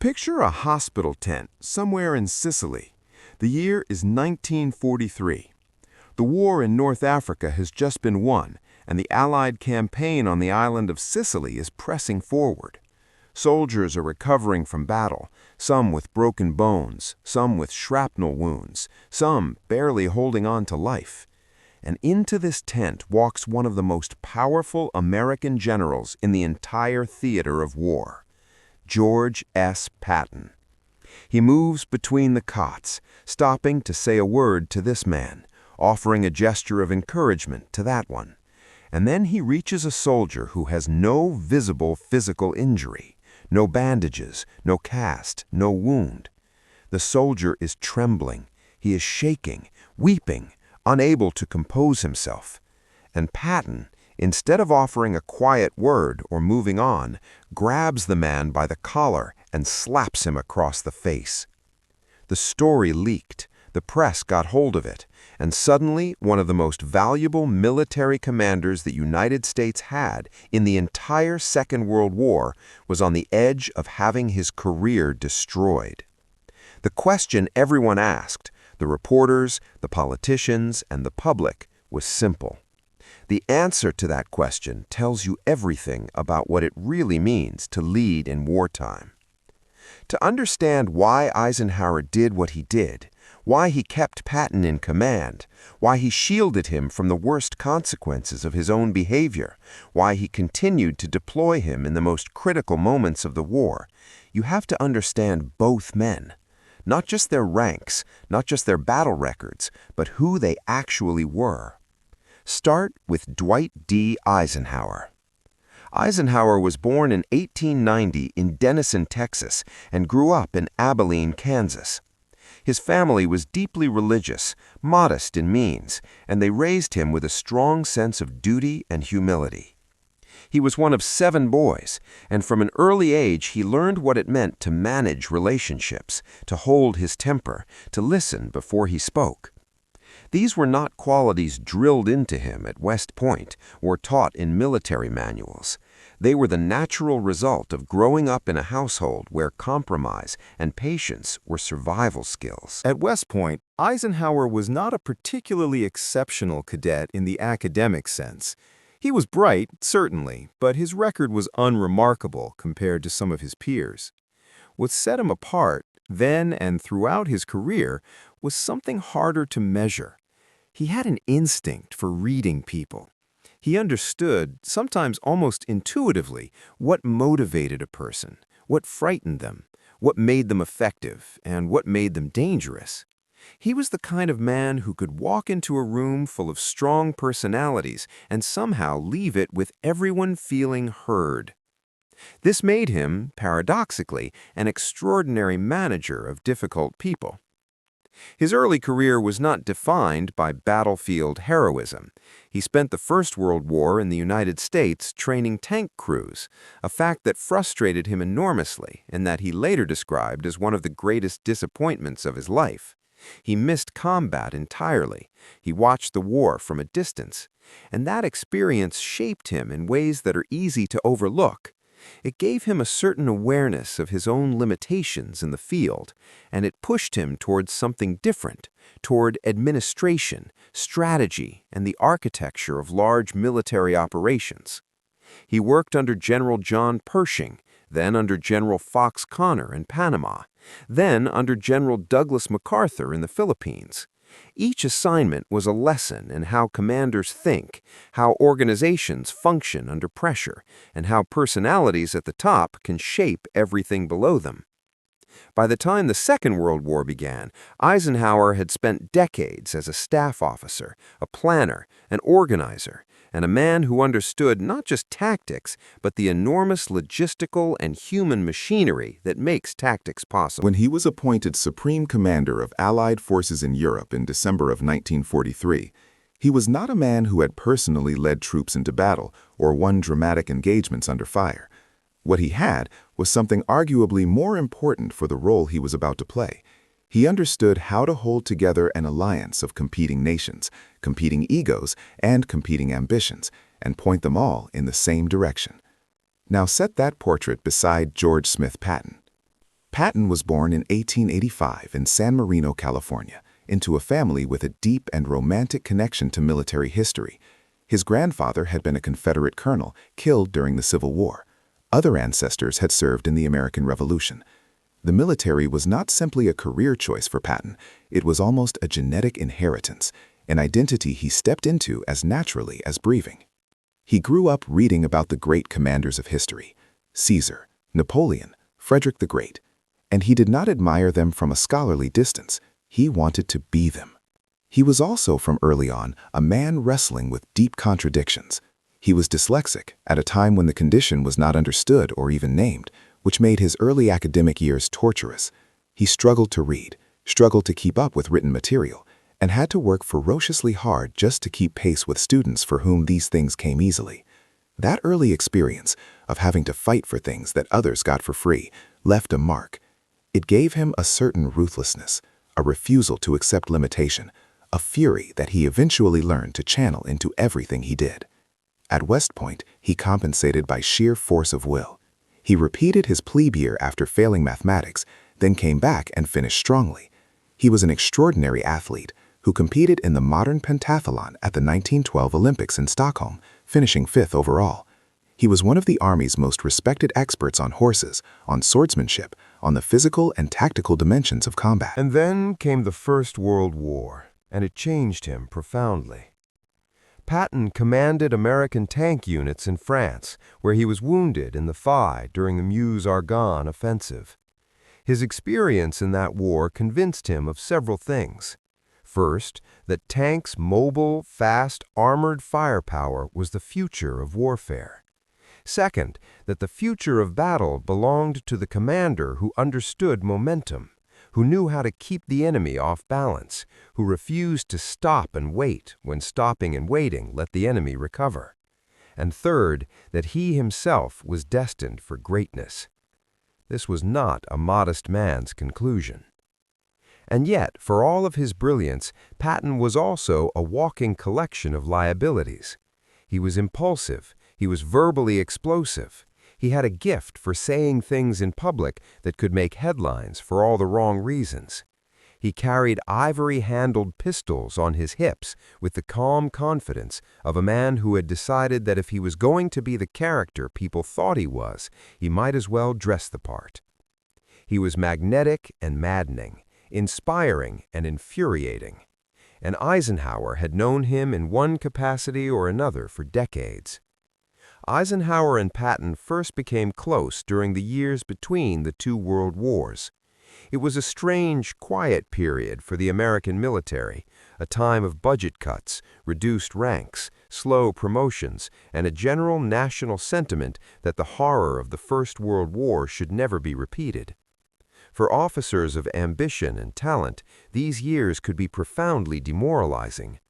Picture a hospital tent somewhere in Sicily. The year is 1943. The war in North Africa has just been won, and the Allied campaign on the island of Sicily is pressing forward. Soldiers are recovering from battle, some with broken bones, some with shrapnel wounds, some barely holding on to life. And into this tent walks one of the most powerful American generals in the entire theater of war, George S. Patton. He moves between the cots, stopping to say a word to this man, offering a gesture of encouragement to that one. And then he reaches a soldier who has no visible physical injury, no bandages, no cast, no wound. The soldier is trembling, he is shaking, weeping, unable to compose himself. And Patton, instead of offering a quiet word or moving on, grabs the man by the collar and slaps him across the face. The story leaked, the press got hold of it, and suddenly one of the most valuable military commanders the United States had in the entire Second World War was on the edge of having his career destroyed. The question everyone asked, the reporters, the politicians, and the public, was simple. The answer to that question tells you everything about what it really means to lead in wartime. To understand why Eisenhower did what he did, why he kept Patton in command, why he shielded him from the worst consequences of his own behavior, why he continued to deploy him in the most critical moments of the war, you have to understand both men. Not just their ranks, not just their battle records, but who they actually were. Start with Dwight D Eisenhower. Eisenhower was born in 1890 in Denison, Texas, and grew up in Abilene, Kansas. His family was deeply religious, modest in means, and they raised him with a strong sense of duty and humility. He was one of 7 boys, and from an early age he learned what it meant to manage relationships, to hold his temper, to listen before he spoke. These were not qualities drilled into him at West Point or taught in military manuals. They were the natural result of growing up in a household where compromise and patience were survival skills. At West Point, Eisenhower was not a particularly exceptional cadet in the academic sense. He was bright, certainly, but his record was unremarkable compared to some of his peers. What set him apart, then and throughout his career, was something harder to measure. He had an instinct for reading people. He understood, sometimes almost intuitively, what motivated a person, what frightened them, what made them effective, and what made them dangerous. He was the kind of man who could walk into a room full of strong personalities and somehow leave it with everyone feeling heard. This made him, paradoxically, an extraordinary manager of difficult people. His early career was not defined by battlefield heroism. He spent the First World War in the United States training tank crews, a fact that frustrated him enormously and that he later described as one of the greatest disappointments of his life. He missed combat entirely. He watched the war from a distance, and that experience shaped him in ways that are easy to overlook. It gave him a certain awareness of his own limitations in the field, and it pushed him towards something different, toward administration, strategy, and the architecture of large military operations. He worked under General John Pershing, then under General Fox Connor in Panama, then under General Douglas MacArthur in the Philippines. Each assignment was a lesson in how commanders think, how organizations function under pressure, and how personalities at the top can shape everything below them. By the time the Second World War began, Eisenhower had spent decades as a staff officer, a planner, an organizer, and a man who understood not just tactics, but the enormous logistical and human machinery that makes tactics possible. When he was appointed Supreme Commander of Allied forces in Europe in December of 1943, he was not a man who had personally led troops into battle or won dramatic engagements under fire. What he had was something arguably more important for the role he was about to play. He understood how to hold together an alliance of competing nations, competing egos, and competing ambitions, and point them all in the same direction. Now set that portrait beside George Smith Patton. Patton was born in 1885 in San Marino, California, into a family with a deep and romantic connection to military history. His grandfather had been a Confederate colonel killed during the Civil War. Other ancestors had served in the American Revolution. The military was not simply a career choice for Patton, it was almost a genetic inheritance, an identity he stepped into as naturally as breathing. He grew up reading about the great commanders of history, Caesar, Napoleon, Frederick the Great, and he did not admire them from a scholarly distance, he wanted to be them. He was also, from early on, a man wrestling with deep contradictions. He was dyslexic at a time when the condition was not understood or even named, which made his early academic years torturous. He struggled to read, struggled to keep up with written material, and had to work ferociously hard just to keep pace with students for whom these things came easily. That early experience of having to fight for things that others got for free left a mark. It gave him a certain ruthlessness, a refusal to accept limitation, a fury that he eventually learned to channel into everything he did. At West Point, he compensated by sheer force of will. He repeated his plebe year after failing mathematics, then came back and finished strongly. He was an extraordinary athlete who competed in the modern pentathlon at the 1912 Olympics in Stockholm, finishing 5th overall. He was one of the Army's most respected experts on horses, on swordsmanship, on the physical and tactical dimensions of combat. And then came the First World War, and it changed him profoundly. Patton commanded American tank units in France, where he was wounded in the thigh during the Meuse-Argonne offensive. His experience in that war convinced him of several things. First, that tanks' mobile, fast, armored firepower was the future of warfare. Second, that the future of battle belonged to the commander who understood momentum, who knew how to keep the enemy off balance, who refused to stop and wait when stopping and waiting let the enemy recover. And third, that he himself was destined for greatness. This was not a modest man's conclusion. And yet, for all of his brilliance, Patton was also a walking collection of liabilities. He was impulsive, he was verbally explosive. He had a gift for saying things in public that could make headlines for all the wrong reasons. He carried ivory-handled pistols on his hips with the calm confidence of a man who had decided that if he was going to be the character people thought he was, he might as well dress the part. He was magnetic and maddening, inspiring and infuriating. And Eisenhower had known him in one capacity or another for decades. Eisenhower and Patton first became close during the years between the two world wars. It was a strange, quiet period for the American military, a time of budget cuts, reduced ranks, slow promotions, and a general national sentiment that the horror of the First World War should never be repeated. For officers of ambition and talent, these years could be profoundly demoralizing.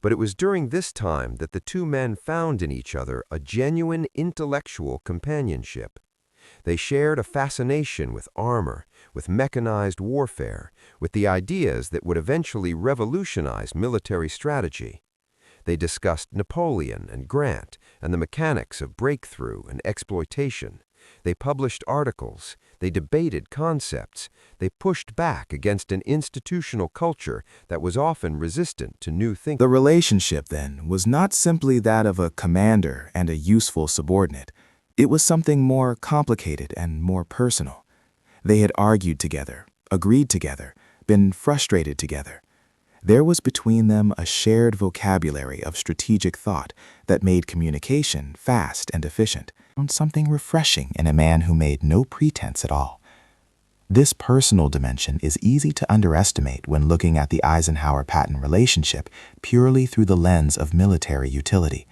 But it was during this time that the two men found in each other a genuine intellectual companionship. They shared a fascination with armor, with mechanized warfare, with the ideas that would eventually revolutionize military strategy. They discussed Napoleon and Grant and the mechanics of breakthrough and exploitation. They published articles, they debated concepts, they pushed back against an institutional culture that was often resistant to new thinking. The relationship, then, was not simply that of a commander and a useful subordinate. It was something more complicated and more personal. They had argued together, agreed together, been frustrated together. There was between them a shared vocabulary of strategic thought that made communication fast and efficient. Something refreshing in a man who made no pretense at all. This personal dimension is easy to underestimate when looking at the Eisenhower-Patton relationship purely through the lens of military utility.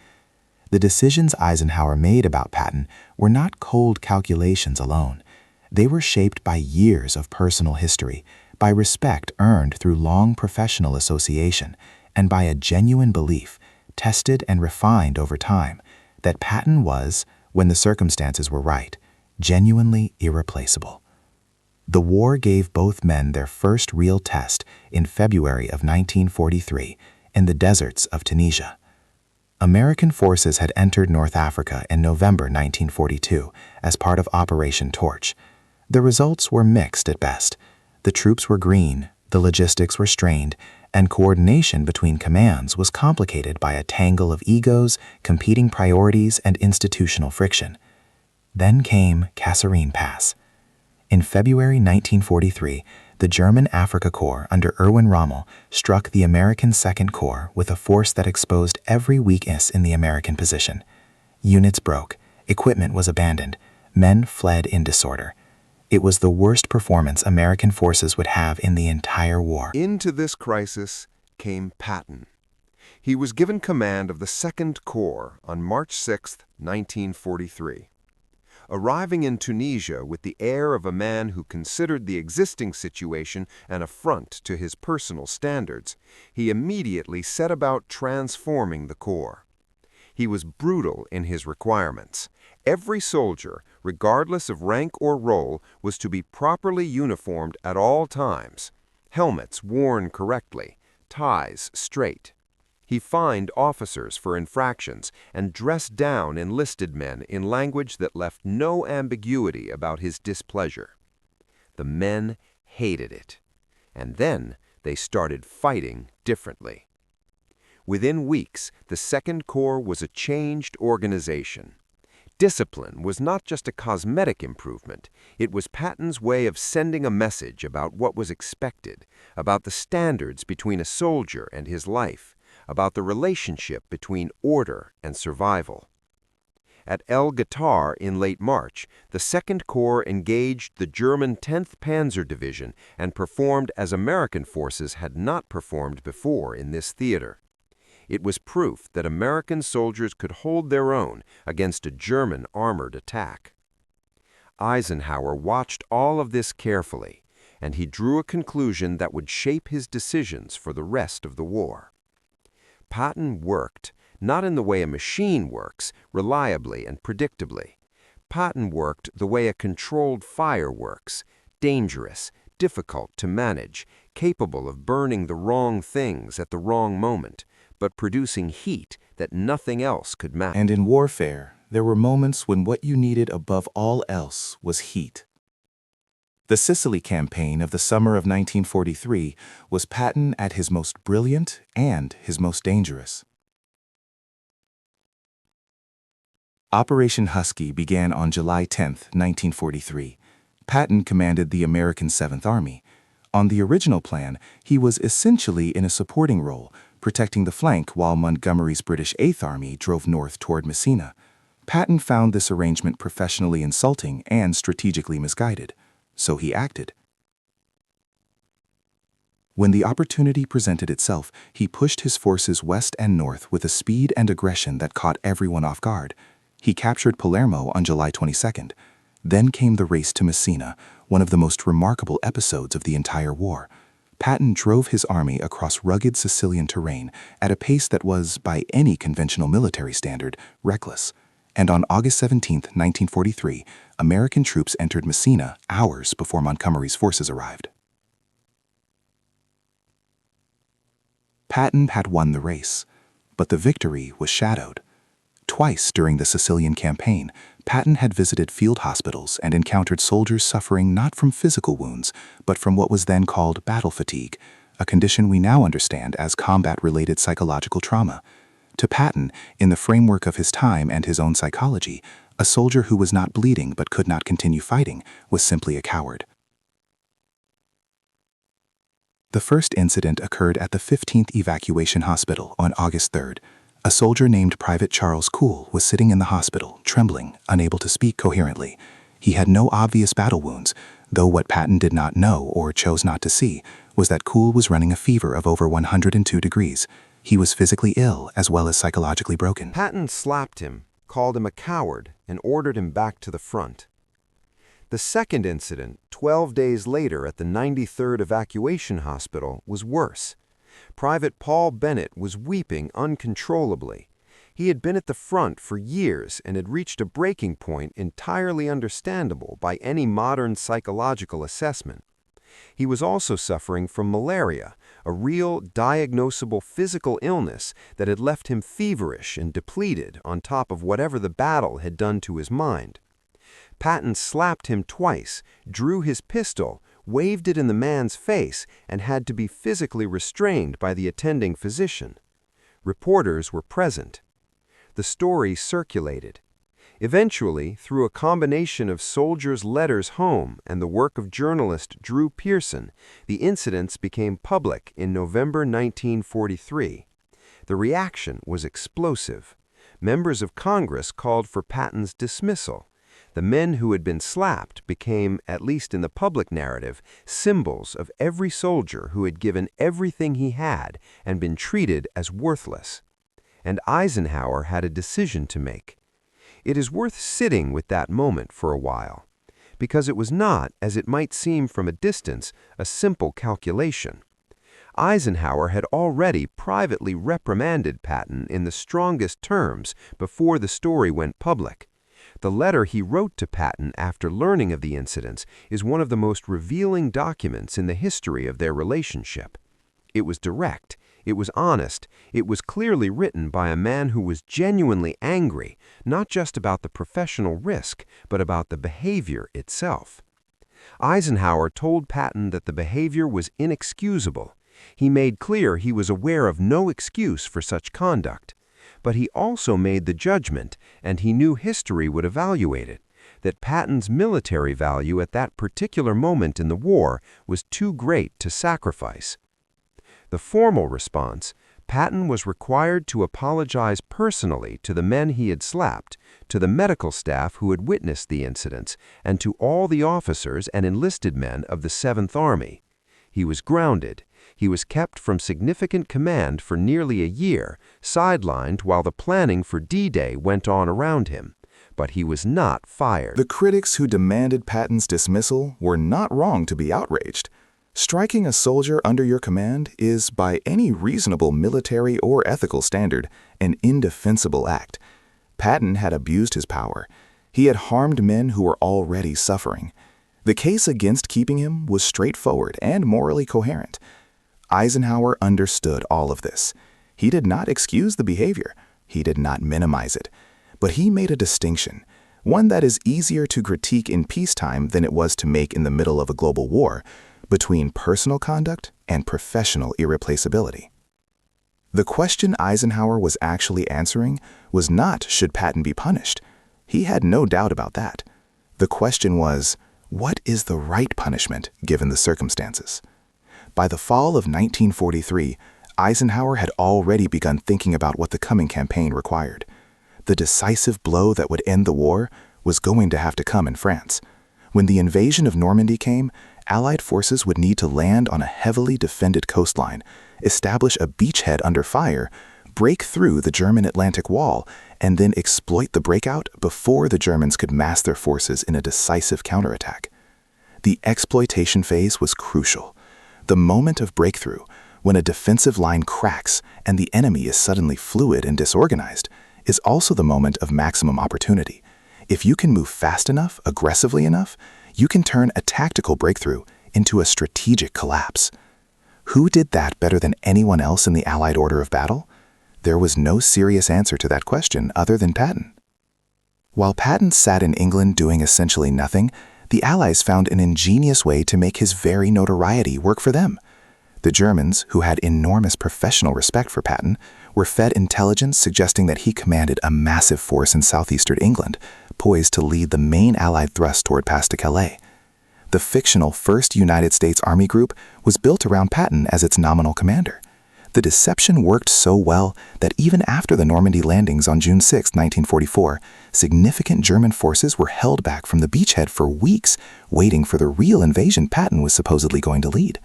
The decisions Eisenhower made about Patton were not cold calculations alone. They were shaped by years of personal history, by respect earned through long professional association, and by a genuine belief, tested and refined over time, that Patton was, when the circumstances were right, genuinely irreplaceable. The war gave both men their first real test in February of 1943 in the deserts of Tunisia. American forces had entered North Africa in November 1942 as part of Operation Torch. The results were mixed at best. The troops were green, the logistics were strained, and coordination between commands was complicated by a tangle of egos, competing priorities, and institutional friction. Then came Kasserine Pass. In February 1943, the German Afrika Korps under Erwin Rommel struck the American Second Corps with a force that exposed every weakness in the American position. Units broke, equipment was abandoned, men fled in disorder. It was the worst performance American forces would have in the entire war. Into this crisis came Patton. He was given command of the Second Corps on March 6, 1943. Arriving in Tunisia with the air of a man who considered the existing situation an affront to his personal standards, he immediately set about transforming the Corps. He was brutal in his requirements. Every soldier, regardless of rank or role, was to be properly uniformed at all times, helmets worn correctly, ties straight. He fined officers for infractions and dressed down enlisted men in language that left no ambiguity about his displeasure. The men hated it, and then they started fighting differently. Within weeks, the Second Corps was a changed organization. Discipline was not just a cosmetic improvement, it was Patton's way of sending a message about what was expected, about the standards between a soldier and his life, about the relationship between order and survival. At El Ghoutar in late March, the Second Corps engaged the German 10th Panzer Division and performed as American forces had not performed before in this theater. It was proof that American soldiers could hold their own against a German armored attack. Eisenhower watched all of this carefully, and he drew a conclusion that would shape his decisions for the rest of the war. Patton worked, not in the way a machine works, reliably and predictably. Patton worked the way a controlled fire works, dangerous, difficult to manage, capable of burning the wrong things at the wrong moment, but producing heat that nothing else could match. And in warfare, there were moments when what you needed above all else was heat. The Sicily campaign of the summer of 1943 was Patton at his most brilliant and his most dangerous. Operation Husky began on July 10, 1943. Patton commanded the American 7th Army. On the original plan, he was essentially in a supporting role, protecting the flank while Montgomery's British 8th Army drove north toward Messina. Patton found this arrangement professionally insulting and strategically misguided. So he acted. When the opportunity presented itself, he pushed his forces west and north with a speed and aggression that caught everyone off guard. He captured Palermo on July 22nd. Then came the race to Messina, one of the most remarkable episodes of the entire war. Patton drove his army across rugged Sicilian terrain at a pace that was, by any conventional military standard, reckless. And on August 17, 1943, American troops entered Messina hours before Montgomery's forces arrived. Patton had won the race, but the victory was shadowed. Twice during the Sicilian campaign, Patton had visited field hospitals and encountered soldiers suffering not from physical wounds, but from what was then called battle fatigue, a condition we now understand as combat-related psychological trauma. To Patton, in the framework of his time and his own psychology, a soldier who was not bleeding but could not continue fighting was simply a coward. The first incident occurred at the 15th Evacuation Hospital on August 3rd. A soldier named Private Charles Cool was sitting in the hospital, trembling, unable to speak coherently. He had no obvious battle wounds, though what Patton did not know or chose not to see was that Cool was running a fever of over 102 degrees. He was physically ill as well as psychologically broken. Patton slapped him, called him a coward, and ordered him back to the front. The second incident, 12 days later at the 93rd Evacuation Hospital, was worse. Private Paul Bennett was weeping uncontrollably. He had been at the front for years and had reached a breaking point entirely understandable by any modern psychological assessment. He was also suffering from malaria, a real, diagnosable physical illness that had left him feverish and depleted on top of whatever the battle had done to his mind. Patton slapped him twice, drew his pistol, waved it in the man's face, and had to be physically restrained by the attending physician. Reporters were present. The story circulated. Eventually, through a combination of soldiers' letters home and the work of journalist Drew Pearson, the incidents became public in November 1943. The reaction was explosive. Members of Congress called for Patton's dismissal. The men who had been slapped became, at least in the public narrative, symbols of every soldier who had given everything he had and been treated as worthless. And Eisenhower had a decision to make. It is worth sitting with that moment for a while, because it was not, as it might seem from a distance, a simple calculation. Eisenhower had already privately reprimanded Patton in the strongest terms before the story went public. The letter he wrote to Patton after learning of the incidents is one of the most revealing documents in the history of their relationship. It was direct, it was honest, it was clearly written by a man who was genuinely angry, not just about the professional risk, but about the behavior itself. Eisenhower told Patton that the behavior was inexcusable. He made clear he was aware of no excuse for such conduct. But he also made the judgment, and he knew history would evaluate it, that Patton's military value at that particular moment in the war was too great to sacrifice. The formal response, Patton was required to apologize personally to the men he had slapped, to the medical staff who had witnessed the incidents, and to all the officers and enlisted men of the 7th Army. He was grounded. He was kept from significant command for nearly a year, sidelined while the planning for D-Day went on around him. But he was not fired. The critics who demanded Patton's dismissal were not wrong to be outraged. Striking a soldier under your command is, by any reasonable military or ethical standard, an indefensible act. Patton had abused his power. He had harmed men who were already suffering. The case against keeping him was straightforward and morally coherent. Eisenhower understood all of this. He did not excuse the behavior. He did not minimize it. But he made a distinction, one that is easier to critique in peacetime than it was to make in the middle of a global war, between personal conduct and professional irreplaceability. The question Eisenhower was actually answering was not, should Patton be punished? He had no doubt about that. The question was, what is the right punishment given the circumstances? By the fall of 1943, Eisenhower had already begun thinking about what the coming campaign required. The decisive blow that would end the war was going to have to come in France. When the invasion of Normandy came, Allied forces would need to land on a heavily defended coastline, establish a beachhead under fire, break through the German Atlantic Wall, and then exploit the breakout before the Germans could mass their forces in a decisive counterattack. The exploitation phase was crucial. The moment of breakthrough, when a defensive line cracks and the enemy is suddenly fluid and disorganized, is also the moment of maximum opportunity. If you can move fast enough, aggressively enough, you can turn a tactical breakthrough into a strategic collapse. Who did that better than anyone else in the Allied order of battle? There was no serious answer to that question other than Patton. While Patton sat in England doing essentially nothing, the Allies found an ingenious way to make his very notoriety work for them. The Germans, who had enormous professional respect for Patton, were fed intelligence suggesting that he commanded a massive force in southeastern England, poised to lead the main Allied thrust toward Pas-de-Calais. The fictional 1st United States Army Group was built around Patton as its nominal commander. The deception worked so well that even after the Normandy landings on June 6, 1944, significant German forces were held back from the beachhead for weeks, waiting for the real invasion Patton was supposedly going to lead.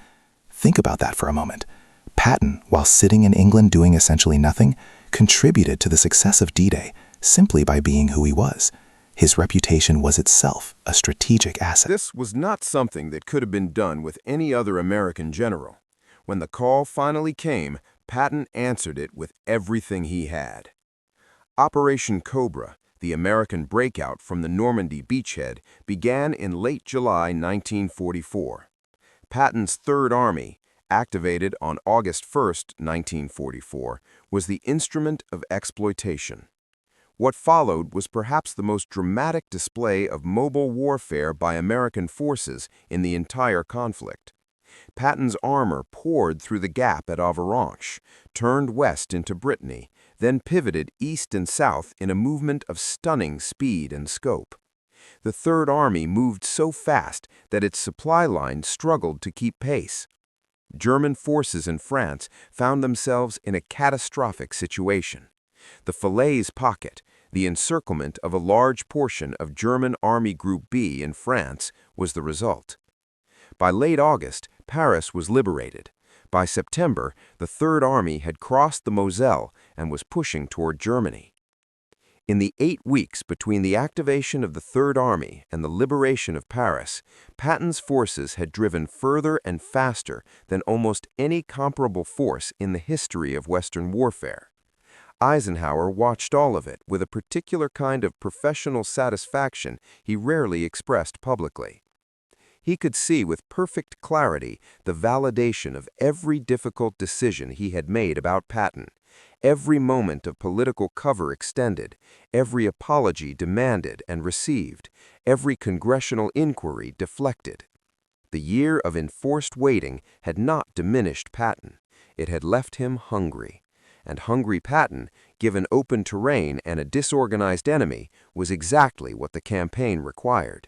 Think about that for a moment. Patton, while sitting in England doing essentially nothing, contributed to the success of D-Day simply by being who he was. His reputation was itself a strategic asset. This was not something that could have been done with any other American general. When the call finally came, Patton answered it with everything he had. Operation Cobra, the American breakout from the Normandy beachhead, began in late July 1944. Patton's Third Army, activated on August 1, 1944, was the instrument of exploitation. What followed was perhaps the most dramatic display of mobile warfare by American forces in the entire conflict. Patton's armor poured through the gap at Avranches, turned west into Brittany, then pivoted east and south in a movement of stunning speed and scope. The Third Army moved so fast that its supply line struggled to keep pace. German forces in France found themselves in a catastrophic situation. The Falaise Pocket, the encirclement of a large portion of German Army Group B in France, was the result. By late August, Paris was liberated. By September, the Third Army had crossed the Moselle and was pushing toward Germany. In the 8 weeks between the activation of the Third Army and the liberation of Paris, Patton's forces had driven further and faster than almost any comparable force in the history of Western warfare. Eisenhower watched all of it with a particular kind of professional satisfaction he rarely expressed publicly. He could see with perfect clarity the validation of every difficult decision he had made about Patton, every moment of political cover extended, every apology demanded and received, every congressional inquiry deflected. The year of enforced waiting had not diminished Patton. It had left him hungry. And hungry Patton, given open terrain and a disorganized enemy, was exactly what the campaign required.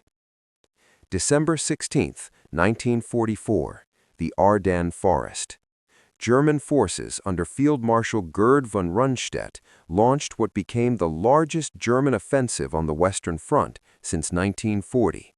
December 16, 1944, the Ardennes Forest. German forces under Field Marshal Gerd von Rundstedt launched what became the largest German offensive on the Western Front since 1940.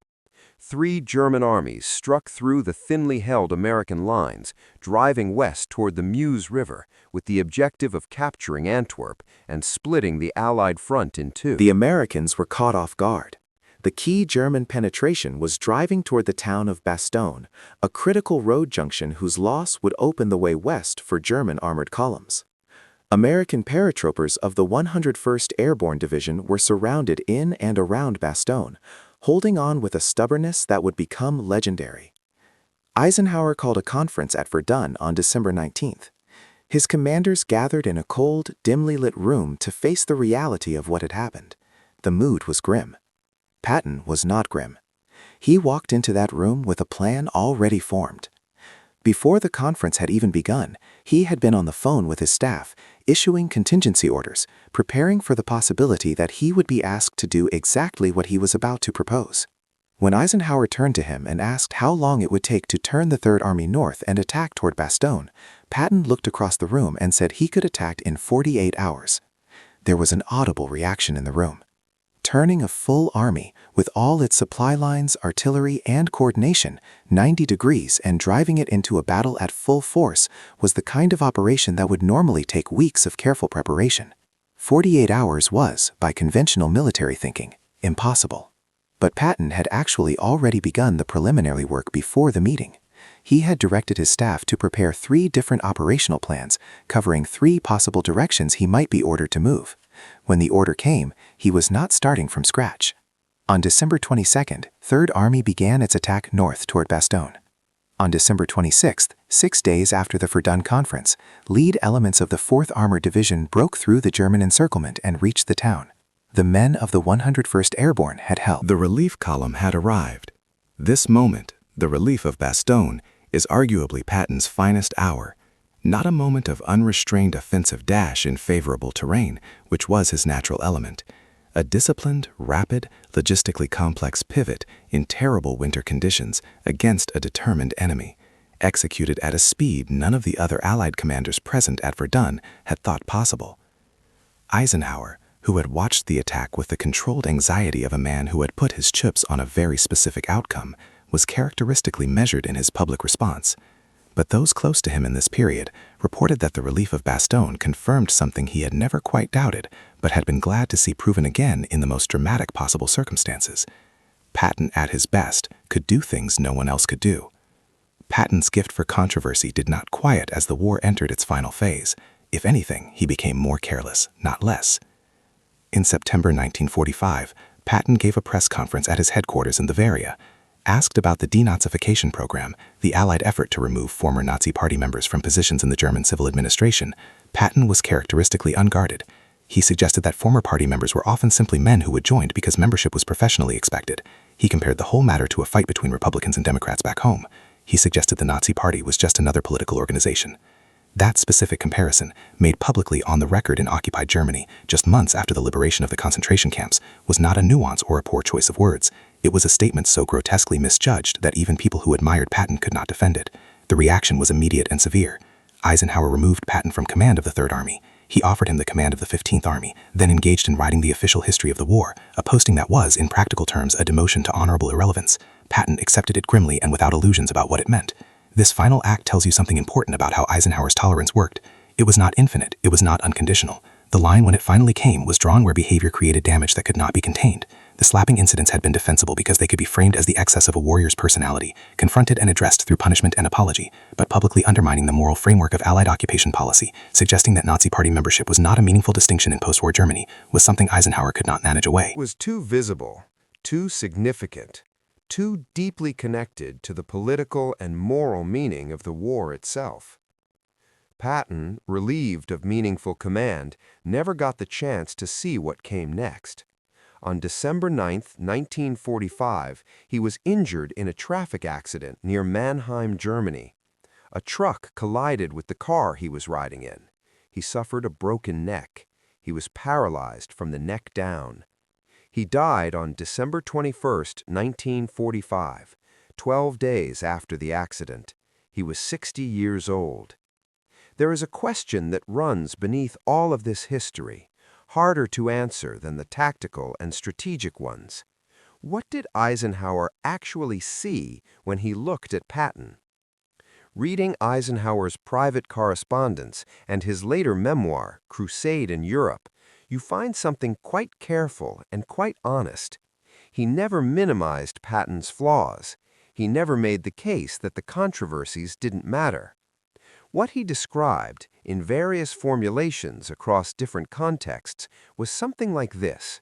3 German armies struck through the thinly held American lines, driving west toward the Meuse River with the objective of capturing Antwerp and splitting the Allied front in two. The Americans were caught off guard. The key German penetration was driving toward the town of Bastogne, a critical road junction whose loss would open the way west for German armored columns. American paratroopers of the 101st Airborne Division were surrounded in and around Bastogne, holding on with a stubbornness that would become legendary. Eisenhower called a conference at Verdun on December 19th. His commanders gathered in a cold, dimly lit room to face the reality of what had happened. The mood was grim. Patton was not grim. He walked into that room with a plan already formed. Before the conference had even begun, he had been on the phone with his staff, issuing contingency orders, preparing for the possibility that he would be asked to do exactly what he was about to propose. When Eisenhower turned to him and asked how long it would take to turn the Third Army north and attack toward Bastogne, Patton looked across the room and said he could attack in 48 hours. There was an audible reaction in the room. Turning a full army, with all its supply lines, artillery, and coordination, 90 degrees and driving it into a battle at full force was the kind of operation that would normally take weeks of careful preparation. 48 hours was, by conventional military thinking, impossible. But Patton had actually already begun the preliminary work before the meeting. He had directed his staff to prepare 3 different operational plans, covering 3 possible directions he might be ordered to move. When the order came, he was not starting from scratch. On December 22nd, Third Army began its attack north toward Bastogne. On December 26th, 6 days after the Verdun Conference, lead elements of the 4th Armored Division broke through the German encirclement and reached the town. The men of the 101st Airborne had held. The relief column had arrived. This moment, the relief of Bastogne, is arguably Patton's finest hour. Not a moment of unrestrained offensive dash in favorable terrain, which was his natural element. A disciplined, rapid, logistically complex pivot in terrible winter conditions against a determined enemy, executed at a speed none of the other Allied commanders present at Verdun had thought possible. Eisenhower, who had watched the attack with the controlled anxiety of a man who had put his chips on a very specific outcome, was characteristically measured in his public response. But those close to him in this period reported that the relief of Bastogne confirmed something he had never quite doubted, but had been glad to see proven again in the most dramatic possible circumstances. Patton, at his best, could do things no one else could do. Patton's gift for controversy did not quiet as the war entered its final phase. If anything, he became more careless, not less. In September 1945, Patton gave a press conference at his headquarters in Bavaria. Asked about the denazification program, the Allied effort to remove former Nazi Party members from positions in the German civil administration, Patton was characteristically unguarded. He suggested that former party members were often simply men who had joined because membership was professionally expected. He compared the whole matter to a fight between Republicans and Democrats back home. He suggested the Nazi Party was just another political organization. That specific comparison, made publicly on the record in occupied Germany just months after the liberation of the concentration camps, was not a nuance or a poor choice of words. It was a statement so grotesquely misjudged that even people who admired Patton could not defend it. The reaction was immediate and severe. Eisenhower removed Patton from command of the Third Army. He offered him the command of the 15th Army, then engaged in writing the official history of the war, a posting that was, in practical terms, a demotion to honorable irrelevance. Patton accepted it grimly and without illusions about what it meant. This final act tells you something important about how Eisenhower's tolerance worked. It was not infinite, it was not unconditional. The line, when it finally came, was drawn where behavior created damage that could not be contained. The slapping incidents had been defensible because they could be framed as the excess of a warrior's personality, confronted and addressed through punishment and apology, but publicly undermining the moral framework of Allied occupation policy, suggesting that Nazi Party membership was not a meaningful distinction in post-war Germany, was something Eisenhower could not manage away. It was too visible, too significant, too deeply connected to the political and moral meaning of the war itself. Patton, relieved of meaningful command, never got the chance to see what came next. On December 9, 1945, he was injured in a traffic accident near Mannheim, Germany. A truck collided with the car he was riding in. He suffered a broken neck. He was paralyzed from the neck down. He died on December 21, 1945, 12 days after the accident. He was 60 years old. There is a question that runs beneath all of this history, harder to answer than the tactical and strategic ones. What did Eisenhower actually see when he looked at Patton? Reading Eisenhower's private correspondence and his later memoir, Crusade in Europe, you find something quite careful and quite honest. He never minimized Patton's flaws. He never made the case that the controversies didn't matter. What he described, in various formulations across different contexts, was something like this.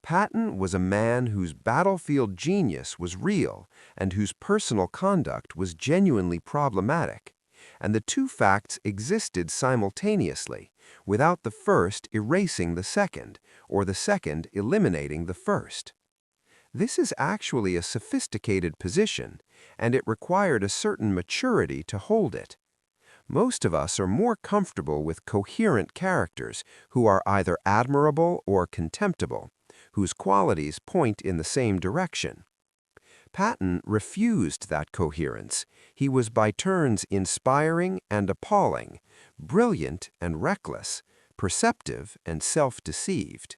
Patton was a man whose battlefield genius was real and whose personal conduct was genuinely problematic, and the two facts existed simultaneously, without the first erasing the second, or the second eliminating the first. This is actually a sophisticated position, and it required a certain maturity to hold it. Most of us are more comfortable with coherent characters who are either admirable or contemptible, whose qualities point in the same direction. Patton refused that coherence. He was by turns inspiring and appalling, brilliant and reckless, perceptive and self-deceived.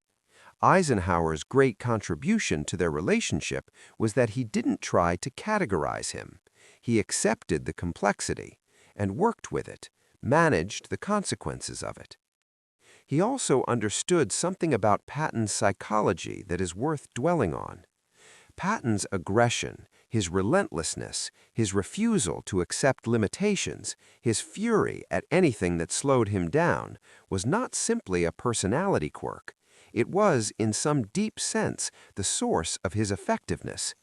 Eisenhower's great contribution to their relationship was that he didn't try to categorize him. He accepted the complexity and worked with it, managed the consequences of it. He also understood something about Patton's psychology that is worth dwelling on. Patton's aggression, his relentlessness, his refusal to accept limitations, his fury at anything that slowed him down, was not simply a personality quirk. It was, in some deep sense, the source of his effectiveness.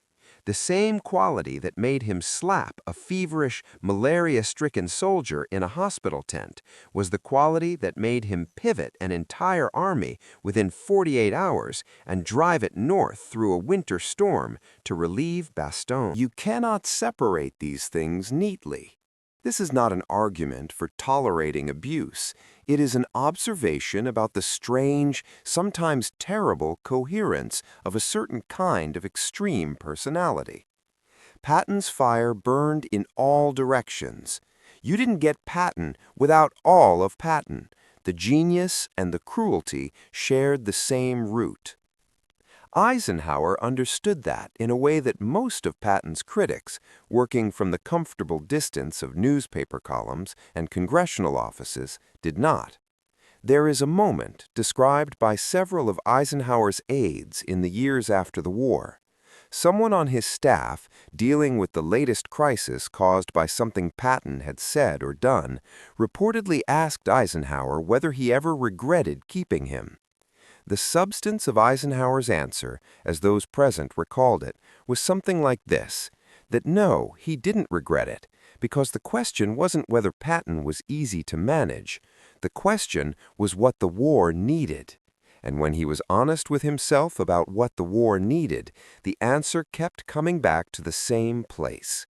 The same quality that made him slap a feverish, malaria-stricken soldier in a hospital tent was the quality that made him pivot an entire army within 48 hours and drive it north through a winter storm to relieve Bastogne. You cannot separate these things neatly. This is not an argument for tolerating abuse. It is an observation about the strange, sometimes terrible coherence of a certain kind of extreme personality. Patton's fire burned in all directions. You didn't get Patton without all of Patton. The genius and the cruelty shared the same root. Eisenhower understood that in a way that most of Patton's critics, working from the comfortable distance of newspaper columns and congressional offices, did not. There is a moment described by several of Eisenhower's aides in the years after the war. Someone on his staff, dealing with the latest crisis caused by something Patton had said or done, reportedly asked Eisenhower whether he ever regretted keeping him. The substance of Eisenhower's answer, as those present recalled it, was something like this: that no, he didn't regret it, because the question wasn't whether Patton was easy to manage. The question was what the war needed. And when he was honest with himself about what the war needed, the answer kept coming back to the same place.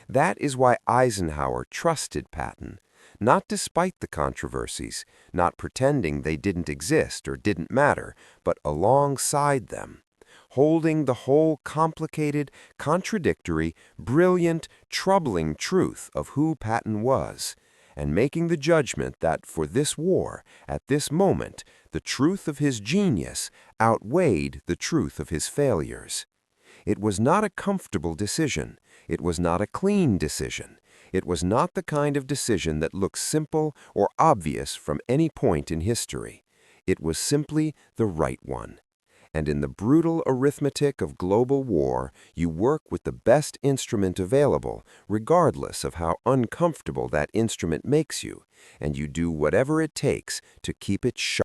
That is why Eisenhower trusted Patton, not despite the controversies, not pretending they didn't exist or didn't matter, but alongside them, holding the whole complicated, contradictory, brilliant, troubling truth of who Patton was, and making the judgment that for this war, at this moment, the truth of his genius outweighed the truth of his failures. It was not a comfortable decision. It was not a clean decision. It was not the kind of decision that looks simple or obvious from any point in history. It was simply the right one. And in the brutal arithmetic of global war, you work with the best instrument available, regardless of how uncomfortable that instrument makes you, and you do whatever it takes to keep it sharp.